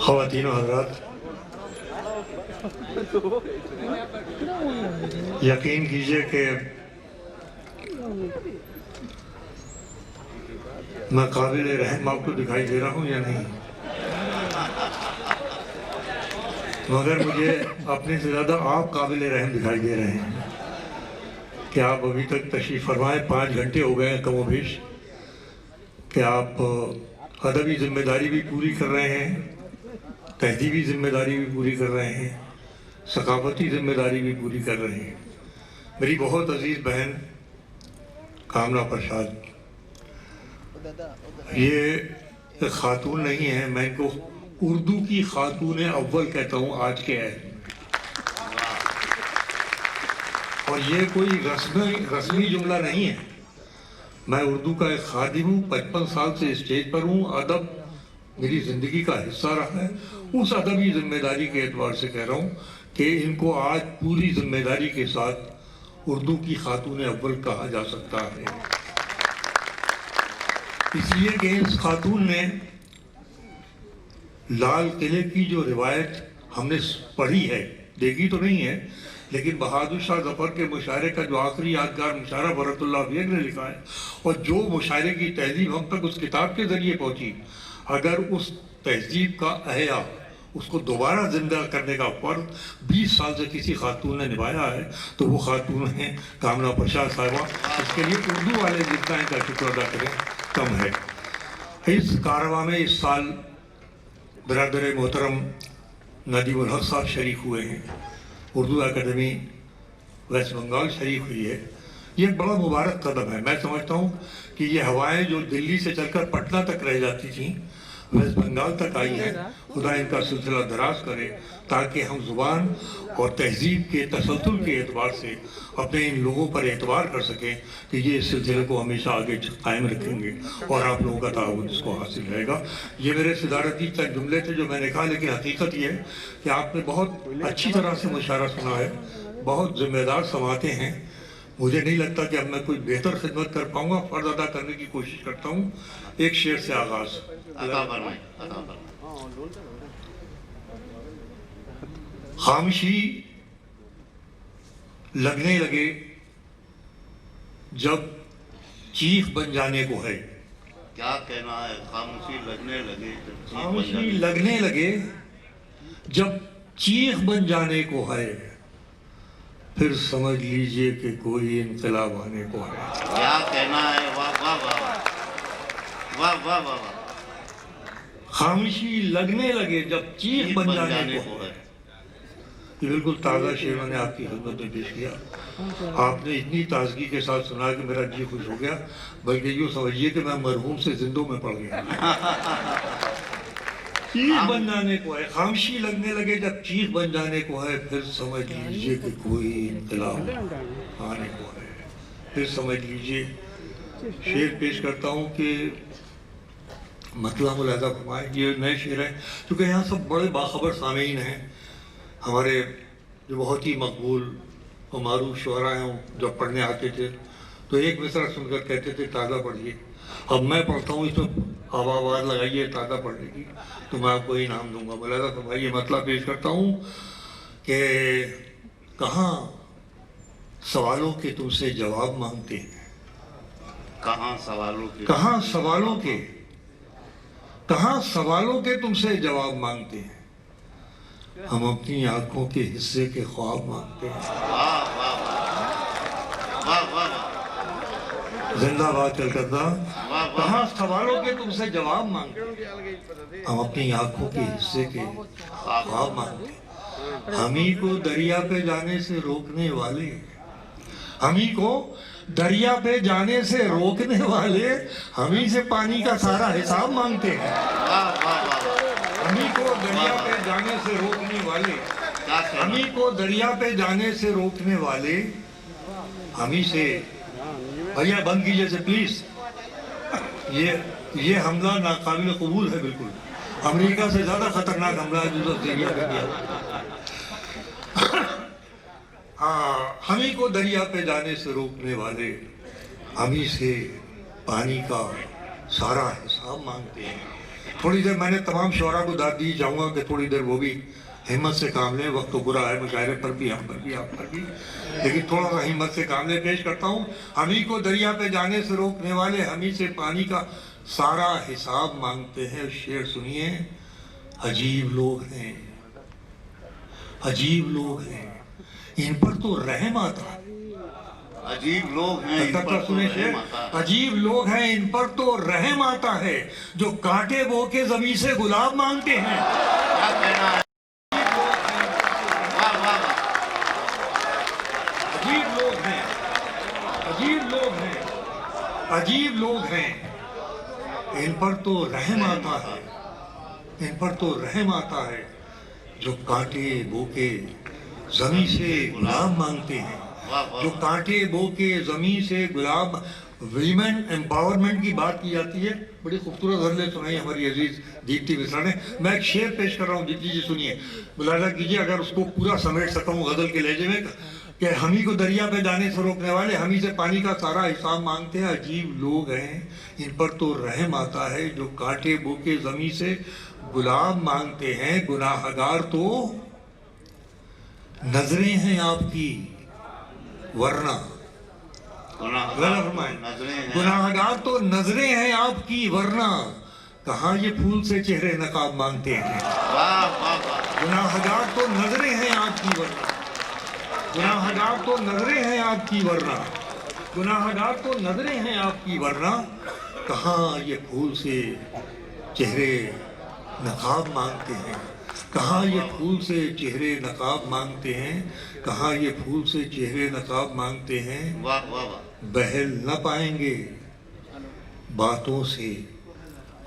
خواتین و حضرات، یقین کیجئے کہ میں قابل رحم آپ کو دکھائی دے رہا ہوں یا نہیں، مگر مجھے اپنے سے زیادہ آپ قابل رحم دکھائی دے رہے ہیں کہ آپ ابھی تک تشریف فرمائے 5 گھنٹے ہو گئے ہیں کم و بیش، کہ آپ ادبی ذمہ داری بھی پوری کر رہے ہیں، تہذیبی ذمہ داری بھی پوری کر رہے ہیں، ثقافتی ذمہ داری بھی پوری کر رہے ہیں۔ میری بہت عزیز بہن کاملہ پرشاد، یہ ایک خاتون نہیں ہے، میں ان کو اردو کی خاتون اول کہتا ہوں آج کے عہد میں، اور یہ کوئی رسمی جملہ نہیں ہے۔ میں اردو کا ایک خادم ہوں، 55 سال سے اسٹیج پر ہوں، ادب میری زندگی کا حصہ رہا ہے۔ اس ادبی ذمہ داری کے اعتبار سے کہہ رہا ہوں کہ ان کو آج پوری ذمہ داری کے ساتھ اردو کی خاتون اول کہا جا سکتا ہے، اس لیے کہ اس خاتون نے لال قلعے کی جو روایت ہم نے پڑھی ہے، دیکھی تو نہیں ہے، لیکن بہادر شاہ ظفر کے مشاعرے کا جو آخری یادگار مشاعرہ برۃ اللہ بیگ نے لکھا ہے، اور جو مشاعرے کی تہذیب ہم تک اس کتاب کے ذریعے پہنچی، اگر اس تہذیب کا احیاء، اس کو دوبارہ زندہ کرنے کا فرض 20 سال سے کسی خاتون نے نبھایا ہے تو وہ خاتون ہیں کاملہ پرشاد صاحبہ۔ اس کے لیے اردو والے جتنا ان کا شکر ادا کریں کم ہے۔ اس کارواں میں اس سال برادر محترم ندیم الحق صاحب شریک ہوئے ہیں، اردو اکیڈمی ویسٹ بنگال شریک ہوئی ہے۔ یہ ایک بڑا مبارک قدم ہے۔ میں سمجھتا ہوں کہ یہ ہوائیں جو دلی سے چل کر پٹنہ تک رہ جاتی تھیں، ویسٹ بنگال تک آئی ہیں۔ خدا ان کا سلسلہ دراز کرے تاکہ ہم زبان اور تہذیب کے تسلسل کے اعتبار سے اپنے ان لوگوں پر اعتبار کر سکیں کہ یہ اس سلسلے کو ہمیشہ آگے قائم رکھیں گے، اور آپ لوگوں کا تعاون اس کو حاصل رہے گا۔ یہ میرے صدارتی چند جملے تھے جو میں نے کہا، لیکن حقیقت یہ ہے کہ آپ نے بہت اچھی طرح سے مشاعرہ سنا ہے، بہت ذمہ دار سماعتیں ہیں۔ مجھے نہیں لگتا کہ اب میں کوئی بہتر خدمت کر پاؤں گا، فرض ادا کرنے کی کوشش کرتا ہوں۔ ایک شعر سے آغاز۔ خاموشی لگنے لگے جب چیخ بن جانے کو ہے۔ کیا کہنا ہے؟ خاموشی لگنے لگے خاموشی لگنے لگے جب چیخ بن جانے کو ہے، پھر سمجھ لیجئے کہ کوئی انقلاب آنے کو ہے۔ کیا کہنا ہے؟ واہ واہ واہ واہ واہ واہ واہ۔ خاموشی لگنے لگے جب چیخ بن جانے کو ہے۔ یہ بالکل تازہ شعر میں نے آپ کی خدمت میں پیش کیا۔ آپ نے اتنی تازگی کے ساتھ سنا کہ میرا جی خوش ہو گیا، بلکہ یوں سمجھیے کہ میں مرحوم سے زندوں میں پڑ گیا۔ چیخ بن جانے کو ہے، خاموشی لگنے لگے جب چیخ بن جانے کو ہے، پھر سمجھ لیجئے کہ کوئی انقلاب آنے کو ہے۔ پھر سمجھ لیجئے۔ شعر پیش کرتا ہوں کہ مطلب ملاحظہ فرمائیں، یہ نئے شعر ہیں کیونکہ یہاں سب بڑے باخبر سامعین ہیں، ہمارے جو بہت ہی مقبول اور معروف شعراء ہیں جب پڑھنے آتے تھے تو ایک مصرع سن کر کہتے تھے تازہ پڑھیے۔ اب میں پڑھتا ہوں، اس میں آواز لگائیے تازہ پڑھنے کی تو میں آپ کو انعام دوں گا۔ ملاحظہ فرمائیے، مطلب پیش کرتا ہوں کہ کہاں سوالوں کے تم سے جواب مانگتے ہیں، کہاں سوالوں کے تم سے جواب مانگتے ہیں، ہم اپنی آنکھوں کے حصے کے خواب مانگتے ہیں۔ واہ واہ واہ واہ واہ۔ زندہ باد کلکتہ۔ کہاں سوالوں کے تم سے جواب مانگتے ہیں، ہم اپنی آنکھوں کے حصے کے خواب مانگتے ہیں۔ ہمیں کو دریا پہ جانے سے روکنے والے، ہمیں کو دریا پہ جانے سے روکنے والے، ہمیں سے پانی کا سارا حساب مانگتے ہیں۔ ہمیں کو دریا پہ جانے سے روکنے والے، ہمیں کو دریا پہ جانے سے روکنے والے، ہمیں سے بھیا بند کیجئے سے پلیز، یہ حملہ ناقابل قبول ہے بالکل۔ امریکہ سے زیادہ خطرناک حملہ ہے جو دریا پہ کیا۔ ہمیں کو دریا پہ جانے سے روکنے والے، ہمیں سے پانی کا سارا حساب مانگتے ہیں۔ थोड़ी देर मैंने तमाम शोरा को दाद दी, चाहूँगा कि थोड़ी देर वो भी हिम्मत से काम लें। वक्त तो बुरा है मुशायरे पर भी, हम पर भी, आप पर भी, लेकिन थोड़ा सा हिम्मत से काम लें। पेश करता हूँ, हम ही को दरिया पे जाने से रोकने वाले, हम ही से पानी का सारा हिसाब मांगते हैं। शेर सुनिए, अजीब लोग हैं, अजीब लोग हैं, इन पर तो रहम आता है। अजीब लोग हैं, इन पर तो सुने रहम आता है। अजीब लोग हैं, इन पर तो रहम आता है, जो कांटे बो के जमीन से गुलाब मांगते हैं। क्या कहना है? वाह वाह वाह। अजीब लोग हैं, अजीब लोग हैं, अजीब लोग हैं, इन पर तो रहम आता है, इन पर तो रहम आता है, जो कांटे बो के जमीन से गुलाब मांगते हैं। जो कांटे बो के जमीन से गुलाब। वीमेन एम्पावरमेंट की बात की जाती है, बड़ी खूबसूरत गज़लें सुनाई हमारी अजीज दीप्ति मिश्रा ने। मैं एक शेर पेश कर रहा हूँ, दीप्ति जी सुनिए, मुलाजा कीजिए अगर उसको पूरा समेट सकता हूँ गज़ल के लहजे में। कि हम ही को दरिया पे जाने से रोकने वाले, हम ही से पानी का सारा हिसाब मांगते हैं। अजीब लोग हैं, इन पर तो रहम आता है, जो कांटे बो के जमीन से गुलाब मांगते हैं। गुनाहगार तो नजरें हैं आपकी वरना, गुनाहगार तो नजरें हैं आपकी वरना, कहाँ ये फूल से चेहरे नकाब मांगते हैं। गुनाहगार तो नजरें हैं आपकी वरना, गुनाहगार तो नजरें हैं आपकी वरना, गुनाहगार तो नजरें हैं आपकी वरना, कहाँ ये फूल से चेहरे नकाब मांगते हैं। कहाँ ये फूल से चेहरे नकाब मांगते हैं, कहाँ ये फूल से चेहरे नकाब मांगते हैं। वाह वाह वाह। बहल न पाएंगे बातों से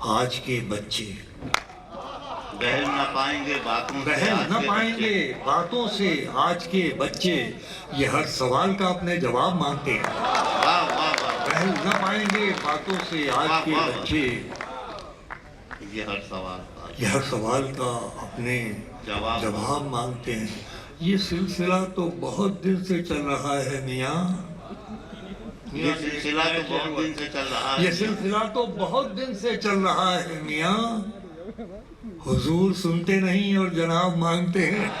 आज के बच्चे, बहल न पाएंगे बातों से, बहल न पाएंगे बातों से आज के बच्चे, ये हर सवाल का अपने जवाब मांगते हैं। वाह वाह वाह। बहल न पाएंगे बातों से आज के बच्चे, ये हर सवाल का अपने जवाब मांगते हैं। ये सिलसिला तो बहुत दिन से चल रहा है मियाँ, ये सिलसिला तो बहुत दिन से चल रहा है। ये सिलसिला तो बहुत दिन से चल रहा है मियाँ, हुजूर सुनते नहीं और जनाब मांगते हैं।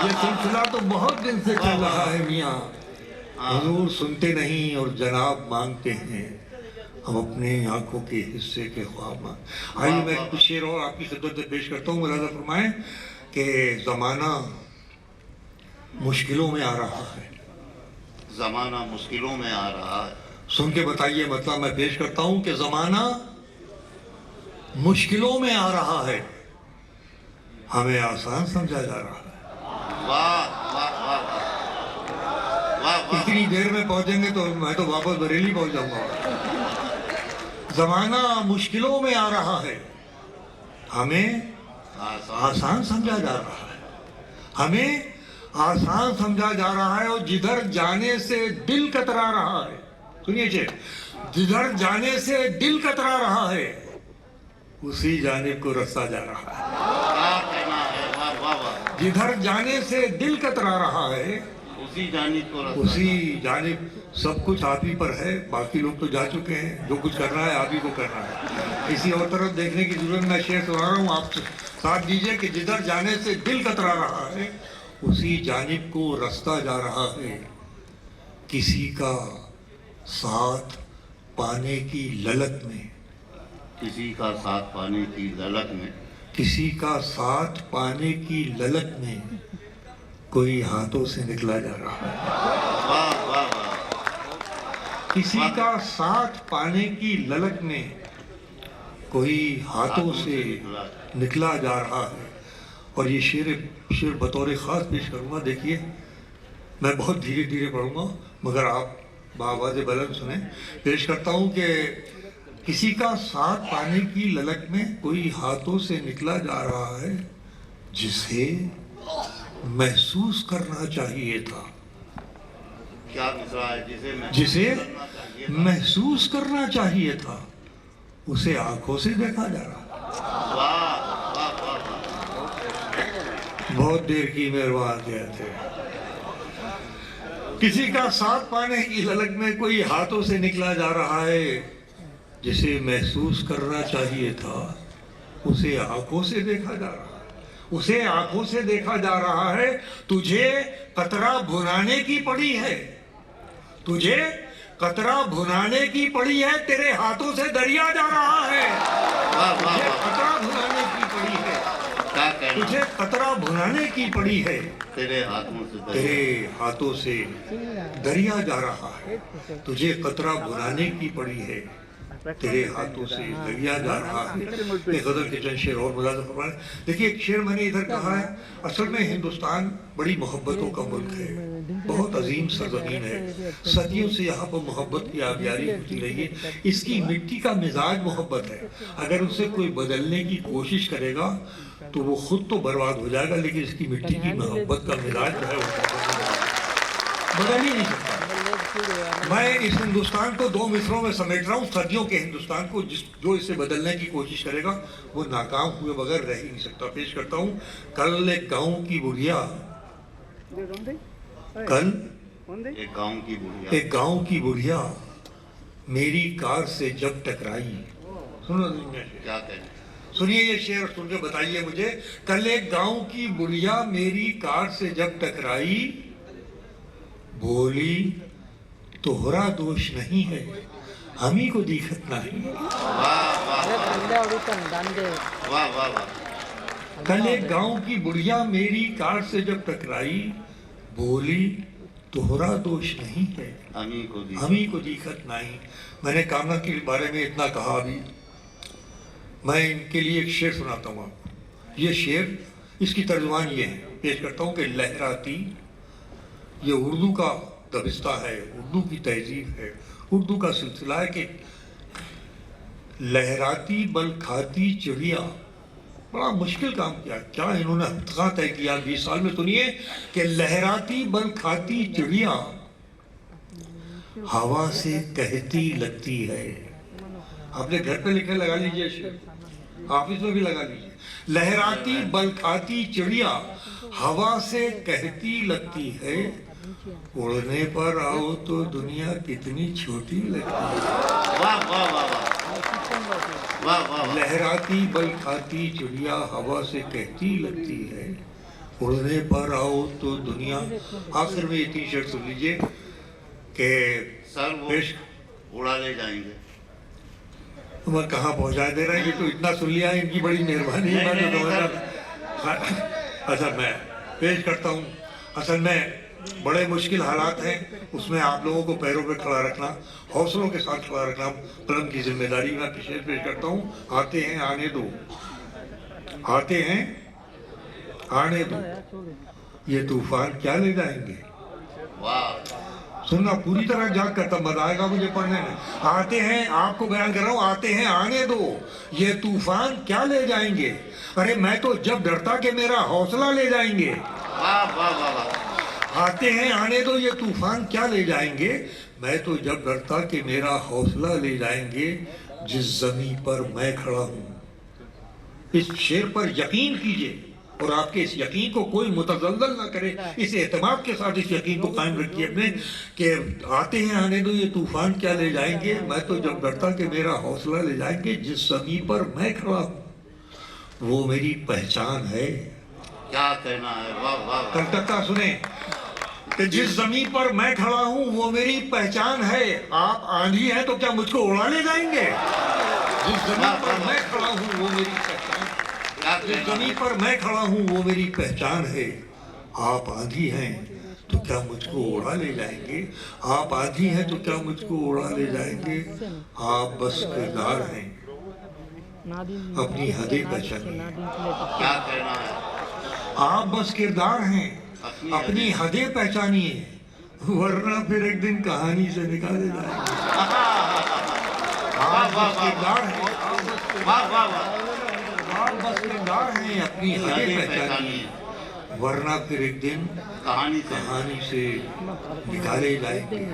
ये सिलसिला तो बहुत दिन से चल रहा है मियाँ, हुजूर सुनते नहीं और जनाब मांगते हैं। हम अपने आंखों के हिस्से के ख्वाब मांग। आइए मैं कुछ शेर और आपकी खिदमत में पेश करता हूँ। मुलाज़ा फरमाएं कि ज़माना मुश्किलों में आ रहा है, ज़माना मुश्किलों में आ रहा है। सुन के बताइए मतलब मैं पेश करता हूँ कि ज़माना मुश्किलों में आ रहा है, हमें आसान समझा जा रहा है। वाह वाह वाह वाह। इतनी देर में पहुंचेंगे तो मैं तो वापस बरेली पहुंच जाऊंगा। ज़माना मुश्किलों में आ रहा है, हमें आसान समझा जा रहा है, हमें आसान समझा जा रहा है। और जिधर जाने से दिल कतरा रहा है, सुनिए जी, जिधर जाने से दिल कतरा रहा है, उसी जानिब को रास्ता जा रहा है। क्या कहना है? वाह वाह वाह। जिधर जाने से दिल कतरा रहा है, उसी जानिब को रास्ता, उसी जानिब सब कुछ आप ही पर है। बाकी लोग तो जा चुके हैं, जो कुछ करना है आप ही को करना है। किसी और तरफ देखने की जरूरत। मैं शेर सुना रहा हूँ, आप साथ दीजिए कि जिधर जाने से दिल कतरा रहा है, उसी जानिब को रास्ता जा रहा है। किसी का साथ पाने की ललक में, किसी का साथ पाने की ललक में, किसी का साथ पाने की ललक में कोई हाथों से निकला जा रहा है। वाह वाह वाह। किसी का साथ पाने की ललक में कोई हाथों से निकला जा रहा है। और ये शेर बतौर ख़ास पेश करूँगा। देखिए मैं बहुत धीरे धीरे पढ़ूँगा मगर आप बावाज़ बुलंद सुने। पेश करता हूँ कि किसी का साथ पाने की ललक में कोई हाथों से निकला जा रहा है, जिसे महसूस करना चाहिए था। क्या मिसरा है? जिसे महसूस करना चाहिए था, उसे आंखों से देखा जा रहा है। वाह वाह वाह। बहुत देर की मेहरबान कहते। किसी का साथ पाने की ललक में कोई हाथों से निकला जा रहा है, जिसे महसूस करना चाहिए था, उसे आंखों से देखा जा रहा है, उसे आंखों से देखा जा रहा है। तुझे कतरा भुनाने की पड़ी है, तुझे कतरा भुनाने की पड़ी है, तेरे हाथों से दरिया जा रहा है। वाह वाह तुझे वाह, कतरा भुनाने की पड़ी है, क्या कहना, तुझे कतरा भुनाने की पड़ी है, तेरे हाथों से दरिया। तेरे हाथों से दरिया जा रहा है। तुझे कतरा भुनाने की पड़ी है, तेरे हाथों से दरिया जा रहा है। ये गजल के चंद शेर और मुलाज़ा फरमाएं। देखिए एक शेर मैंने इधर कहा है, असल में हिंदुस्तान बड़ी मोहब्बतों का मुल्क है, बहुत अजीम सरजमीन है, सदियों से यहाँ पर मोहब्बत की आबियारी होती रही है। इसकी मिट्टी का मिजाज मोहब्बत है, अगर उसे कोई बदलने की कोशिश करेगा तो वो खुद तो बर्बाद हो जाएगा, लेकिन इसकी मिट्टी की मोहब्बत का मिजाज जो है वो बदल ही नहीं सकता। मैं इस हिंदुस्तान को दो मिसरों में समेट रहा हूँ, सदियों के हिंदुस्तान को, जो इसे बदलने की कोशिश करेगा वो नाकाम हुए बगैर रह ही नहीं सकता। पेश करता हूँ, कल एक गाँव की बुढ़िया, कल एक गांव की बुढ़िया, एक गाँव की बुढ़िया मेरी कार से जब टकराई। सुनो क्या कहना, सुनिए ये शेर, सुन के बताइए मुझे। कल एक गाँव की बुढ़िया मेरी कार से जब टकराई, बोली तोहरा दोष नहीं है, हम ही को दिखत नहीं। वाह वाह वाह वाह वाह, कल एक गांव की बुढ़िया मेरी कार से जब टकराई, बोली तोहरा दोष नहीं है, हम ही को दिखत नहीं। मैंने कामना के बारे में इतना कहा, अभी मैं इनके लिए एक शेर सुनाता हूँ आपको। ये शेर, इसकी तर्जुमान ये है, पेश करता हूँ कि लहराती, ये उर्दू का दबिस्ता है, उर्दू की तहजीब है, उर्दू का सिलसिला है कि लहराती बल खाती चिड़िया, बड़ा मुश्किल काम किया, क्या इन्होंने हफ्ता तय किया 20 साल में। सुनिए कि लहराती बल खाती चिड़िया हवा से कहती लगती है। आपने घर पे लिखे लगा लीजिए शेर, ऑफिस में भी लगा लीजिए। लहराती बल खाती चिड़िया हवा से कहती लगती है, उड़ने पर आओ तो दुनिया कितनी छोटी लगती है। वाह वाह वाह वाह वाह वाह, लहराती बल खाती चिड़िया हवा से कहती लगती है, उड़ने पर आओ तो दुनिया। आखिर में ये टी शर्ट सुन लीजिए कि सर वो पेश, उड़ा ले जाएंगे। मैं कहाँ पहुँचा दे रहे हैं, ये तो इतना सुन लिया, इनकी बड़ी मेहरबानी है। मैं तो समझा, अच्छा मैं पेश करता हूँ। असल में बड़े मुश्किल हालात हैं, उसमें आप लोगों को पैरों पे खड़ा रखना, हौसलों के साथ खड़ा रखना कलम की जिम्मेदारी। मैं पेश करता हूँ, आते हैं आने दो, आते हैं आने दो, ये तूफान क्या ले जाएंगे। वाह, सुनना पूरी तरह जाग करता, मजा आएगा मुझे पढ़ने में। आते हैं, आपको बयान कर रहा हूँ, आते हैं आने दो, ये तूफान क्या ले जाएंगे। अरे मैं तो जब डरता कि मेरा हौसला ले जाएंगे। वाह वाह वाह वाह, आते हैं आने दो, ये तूफान क्या ले जाएंगे, मैं तो जब डरता कि मेरा हौसला ले जाएंगे, जिस जमीन पर मैं खड़ा हूँ। इस शेर पर यकीन कीजिए और आपके इस यकीन को कोई मुतज़ल्ज़ल ना करे, इस एतमाद के साथ इस यकीन को कायम रखिए अपने कि आते हैं आने दो, ये तूफान क्या ले जाएंगे, मैं तो जब डरता कि मेरा हौसला ले जाएंगे, जिस जमीन पर मैं खड़ा हूँ वो मेरी पहचान है। क्या कहना है, वाह वाह वाह, कलकत्ता सुने कि जिस जमीन पर मैं खड़ा हूँ वो मेरी पहचान है। आप आंधी हैं तो क्या मुझको उड़ा ले जाएंगे। जिस जमीन पर मैं खड़ा हूँ वो मेरी पहचान, क्या जिस कहना जमीन है, पर मैं खड़ा हूँ वो मेरी पहचान है। आप आंधी हैं तो क्या मुझको उड़ा ले जाएंगे, आप आंधी हैं तो क्या मुझको उड़ा ले जाएंगे। आप बस किरदार हैं, अपनी हदें पहचानिए। क्या कहना है, आप बस किरदार हैं, अपनी हदें पहचानिए, वरना फिर एक दिन कहानी से निकाले जाएंगे। आप बस किरदार हैं, वाह वाह वाह, आप बस किरदार हैं, अपनी हदें पहचानिए, वरना फिर एक दिन कहानी से निकाले जाएंगे,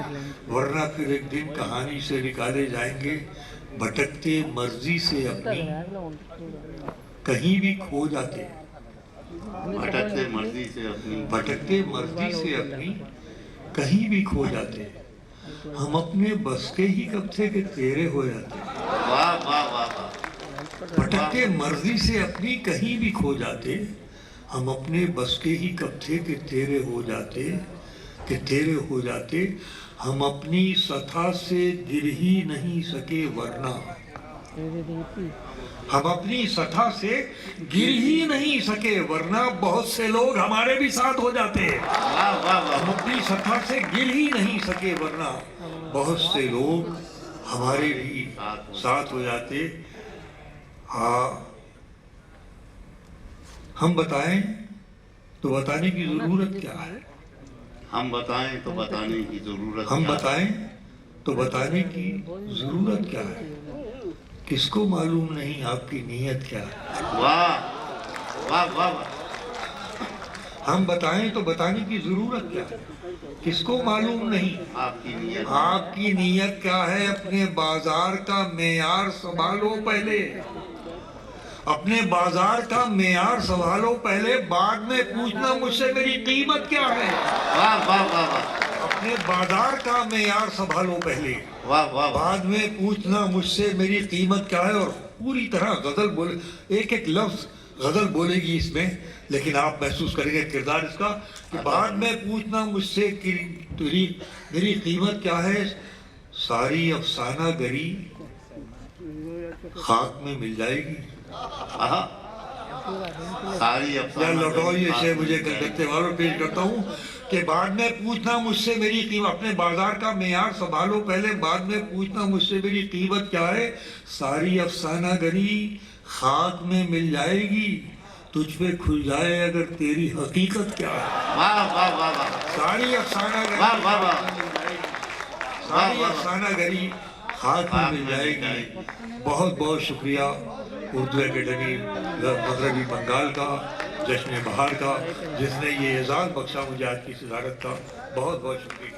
वरना फिर एक दिन कहानी से निकाले जाएंगे। भटकते मर्जी से अपनी कहीं भी खो जाते, भटकते मर्जी से अपनी, भटकते मर्जी से अपनी कहीं भी खो जाते, हम अपने बस के ही कब थे कि तेरे हो जाते। वाह वाह वाह वाह, भटक के मर्जी से अपनी कहीं भी खो जाते, हम अपने बस के ही कब थे कि तेरे हो जाते, कि तेरे हो जाते, हम अपनी सथा से गिर ही नहीं सके वरना, हम अपनी सथा से गिर ही नहीं सके वरना बहुत से लोग हमारे भी साथ हो जाते। वाह वाह वाह हम अपनी सथा से गिर ही नहीं सके वरना बहुत से लोग हमारे भी साथ हो जाते। हाँ, हम बताएं तो बताने की जरूरत क्या है, हम बताएं तो बताने की जरूरत हम क्या है? बताएं तो बताने की जरूरत क्या है, किसको मालूम नहीं आपकी नीयत क्या है। वाह वाह वाह वाह हम बताएं तो बताने की जरूरत क्या है, किसको मालूम नहीं आपकी नीयत आपकी नीयत क्या है। अपने बाजार का मेयार संभालो पहले, अपने बाजार का मेयार संभालो पहले, बाद में पूछना मुझसे मेरी कीमत क्या है। वाह वाह वाह वाह अपने बाजार का मेयार संभालो पहले, वाह वाह वाह बाद में पूछना मुझसे मेरी कीमत क्या है। और पूरी तरह गजल बोले, एक एक लफ्ज गजल बोलेगी इसमें, लेकिन आप महसूस करेंगे किरदार इसका कि बाद में पूछना मुझसे कि तेरी मेरी कीमत क्या है। सारी अफसाना गरी खाक में मिल जाएगी। आहा, सारी या अफसाना लौटाओ ये गरी शेर मुझे कलकत्ते वालों पेश करता हूँ कि बाद में पूछना मुझसे मेरी कीमत, अपने बाजार का मेयार संभालो पहले, बाद में पूछना मुझसे मेरी कीमत क्या है। सारी अफसाना गरी खाक में मिल जाएगी, तुझ पे खुल जाए अगर तेरी हकीकत क्या है। वाह वाह वाह वाह सारी अफसाना वाह गरी, वाह वाह सारी वाह। अफसाना गरी खाक में मिल जाएगी। बहुत बहुत शुक्रिया उर्दू एकेडमी मगरबी बंगाल का, जश्न बहार का, जिसने ये एजाज़ बख्शा मुझे आज की सदारत का। बहुत बहुत शुक्रिया।